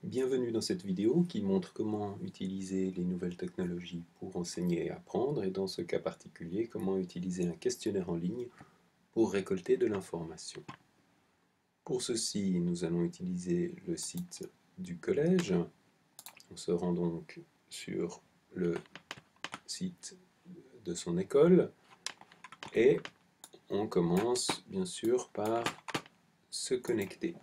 Bienvenue dans cette vidéo qui montre comment utiliser les nouvelles technologies pour enseigner et apprendre, et dans ce cas particulier, comment utiliser un questionnaire en ligne pour récolter de l'information. Pour ceci, nous allons utiliser le site du collège. On se rend donc sur le site de son école et on commence bien sûr par se connecter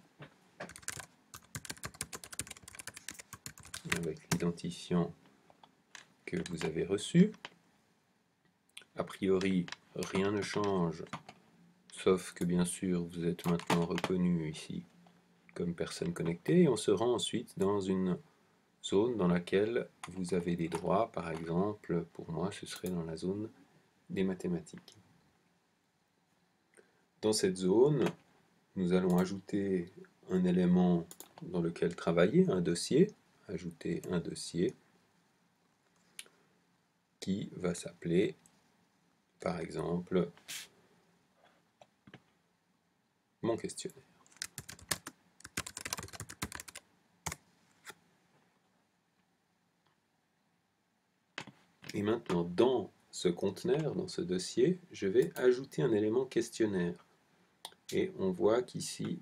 avec l'identifiant que vous avez reçu. A priori, rien ne change, sauf que bien sûr vous êtes maintenant reconnu ici comme personne connectée, et on se rend ensuite dans une zone dans laquelle vous avez des droits. Par exemple, pour moi ce serait dans la zone des mathématiques. Dans cette zone, nous allons ajouter un élément dans lequel travailler, un dossier, ajouter un dossier qui va s'appeler par exemple mon questionnaire. Et maintenant, dans ce conteneur, dans ce dossier, je vais ajouter un élément questionnaire. Et on voit qu'ici,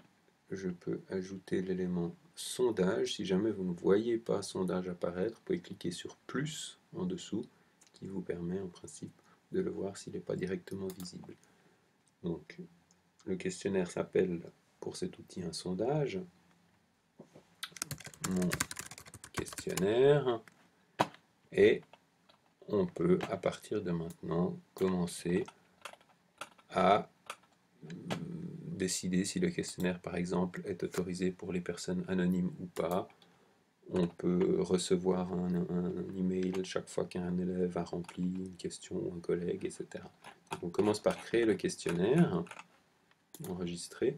je peux ajouter l'élément sondage. Si jamais vous ne voyez pas sondage apparaître, vous pouvez cliquer sur plus en dessous, qui vous permet en principe de le voir s'il n'est pas directement visible. Donc, le questionnaire s'appelle pour cet outil un sondage. Mon questionnaire. Et on peut, à partir de maintenant, commencer à décider si le questionnaire, par exemple, est autorisé pour les personnes anonymes ou pas. On peut recevoir un email chaque fois qu'un élève a rempli une question ou un collègue, etc. Donc on commence par créer le questionnaire, enregistrer.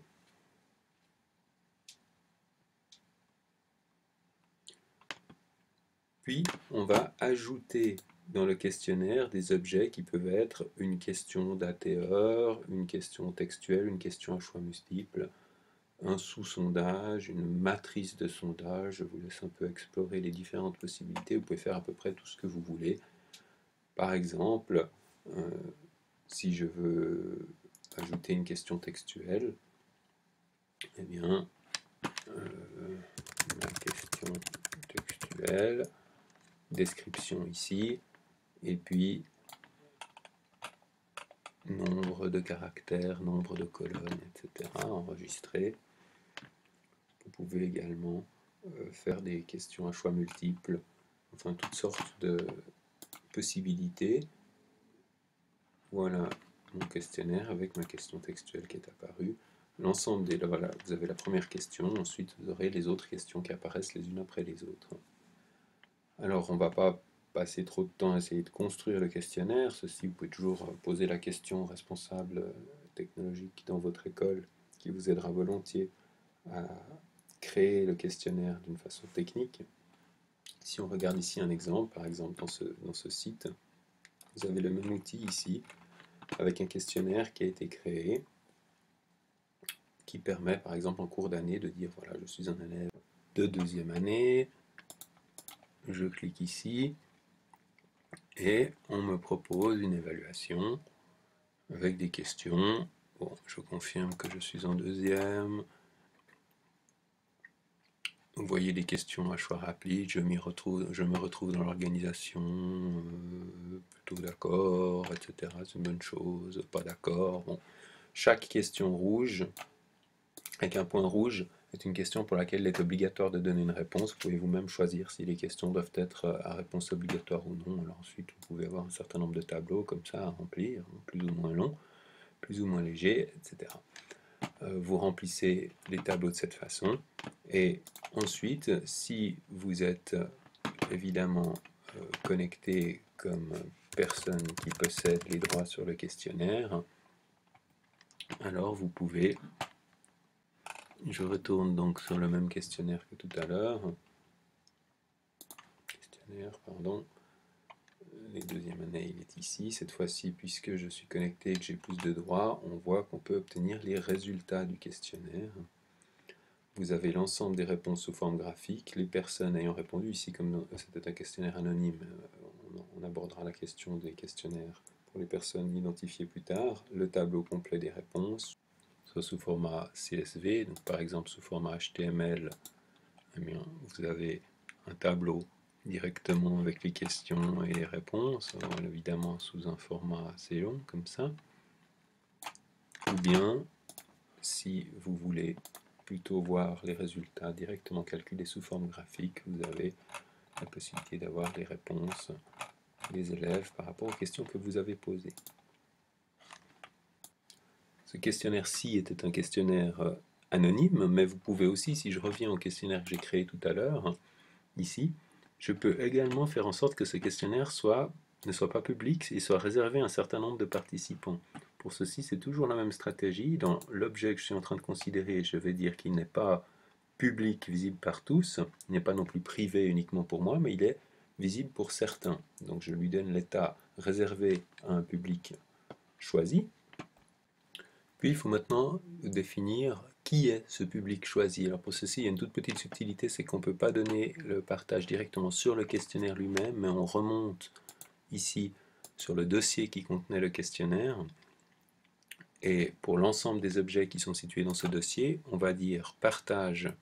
Puis on va ajouter dans le questionnaire des objets qui peuvent être une question d'ATR, une question textuelle, une question à choix multiples, un sous-sondage, une matrice de sondage. Je vous laisse un peu explorer les différentes possibilités. Vous pouvez faire à peu près tout ce que vous voulez. Par exemple, si je veux ajouter une question textuelle, eh bien, ma question textuelle, description ici, et puis nombre de caractères, nombre de colonnes, etc. enregistré. Vous pouvez également faire des questions à choix multiples, enfin toutes sortes de possibilités. Voilà mon questionnaire avec ma question textuelle qui est apparue. L'ensemble des... Voilà, vous avez la première question, ensuite vous aurez les autres questions qui apparaissent les unes après les autres. Alors on ne va pas passer trop de temps à essayer de construire le questionnaire. Ceci, vous pouvez toujours poser la question au responsable technologique dans votre école qui vous aidera volontiers à créer le questionnaire d'une façon technique. Si on regarde ici un exemple, par exemple dans ce site, vous avez le même outil ici, avec un questionnaire qui a été créé, qui permet par exemple en cours d'année de dire voilà, je suis un élève de deuxième année, je clique ici, et on me propose une évaluation avec des questions. Bon, je confirme que je suis en deuxième. Vous voyez des questions à choix rapide, je me retrouve dans l'organisation, plutôt d'accord, etc. C'est une bonne chose, pas d'accord. Bon. Chaque question rouge, avec un point rouge, est une question pour laquelle il est obligatoire de donner une réponse. Vous pouvez vous-même choisir si les questions doivent être à réponse obligatoire ou non. Alors ensuite, vous pouvez avoir un certain nombre de tableaux comme ça à remplir, plus ou moins longs, plus ou moins légers, etc. Vous remplissez les tableaux de cette façon. Et ensuite, si vous êtes évidemment connecté comme personne qui possède les droits sur le questionnaire, alors vous pouvez, je retourne donc sur le même questionnaire que tout à l'heure, pardon, les deuxième année il est ici, cette fois-ci puisque je suis connecté et que j'ai plus de droits, on voit qu'on peut obtenir les résultats du questionnaire. vous avez l'ensemble des réponses sous forme graphique, les personnes ayant répondu, ici comme c'était un questionnaire anonyme, on abordera la question des questionnaires pour les personnes identifiées plus tard, le tableau complet des réponses, soit sous format CSV, donc par exemple sous format HTML, eh bien, vous avez un tableau directement avec les questions et les réponses, évidemment sous un format assez long comme ça, ou bien si vous voulez plutôt voir les résultats directement calculés sous forme graphique, vous avez la possibilité d'avoir les réponses des élèves par rapport aux questions que vous avez posées. Ce questionnaire-ci était un questionnaire anonyme, mais vous pouvez aussi, si je reviens au questionnaire que j'ai créé tout à l'heure, ici, je peux également faire en sorte que ce questionnaire ne soit pas public et soit réservé à un certain nombre de participants. Pour ceci, c'est toujours la même stratégie. Dans l'objet que je suis en train de considérer, je vais dire qu'il n'est pas public, visible par tous, il n'est pas non plus privé uniquement pour moi, mais il est visible pour certains. Donc je lui donne l'état réservé à un public choisi. Puis il faut maintenant définir qui est ce public choisi. Alors pour ceci, il y a une toute petite subtilité, c'est qu'on ne peut pas donner le partage directement sur le questionnaire lui-même, mais on remonte ici sur le dossier qui contenait le questionnaire. Et pour l'ensemble des objets qui sont situés dans ce dossier, on va dire partage,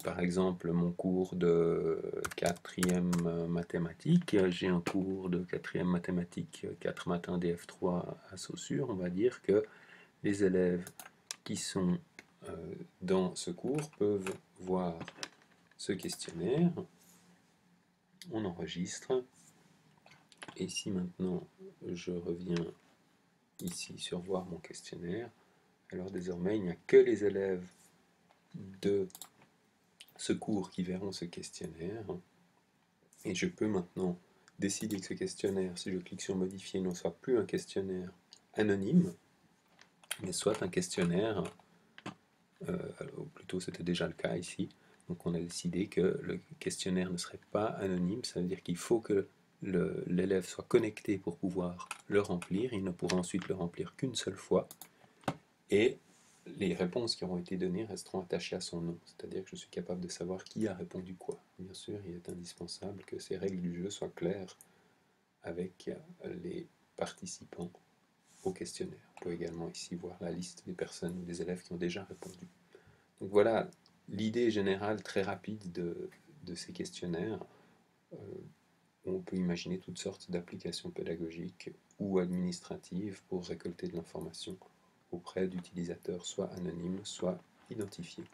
par exemple, mon cours de 4e mathématiques. J'ai un cours de 4e mathématiques 4 matins DF3 à Saussure. On va dire que les élèves qui sont dans ce cours peuvent voir ce questionnaire. On enregistre. Et si maintenant je reviens ici sur voir mon questionnaire, alors désormais il n'y a que les élèves de ce cours qui verront ce questionnaire. Et je peux maintenant décider que ce questionnaire, si je clique sur modifier, ne soit plus un questionnaire anonyme, mais soit un questionnaire, ou plutôt c'était déjà le cas ici, donc on a décidé que le questionnaire ne serait pas anonyme, ça veut dire qu'il faut que l'élève soit connecté pour pouvoir le remplir, il ne pourra ensuite le remplir qu'une seule fois, et les réponses qui auront été données resteront attachées à son nom, c'est-à-dire que je suis capable de savoir qui a répondu quoi. Bien sûr, il est indispensable que ces règles du jeu soient claires avec les participants au questionnaire. On peut également ici voir la liste des personnes ou des élèves qui ont déjà répondu. Donc voilà l'idée générale très rapide de ces questionnaires. On peut imaginer toutes sortes d'applications pédagogiques ou administratives pour récolter de l'information auprès d'utilisateurs soit anonymes, soit identifiés.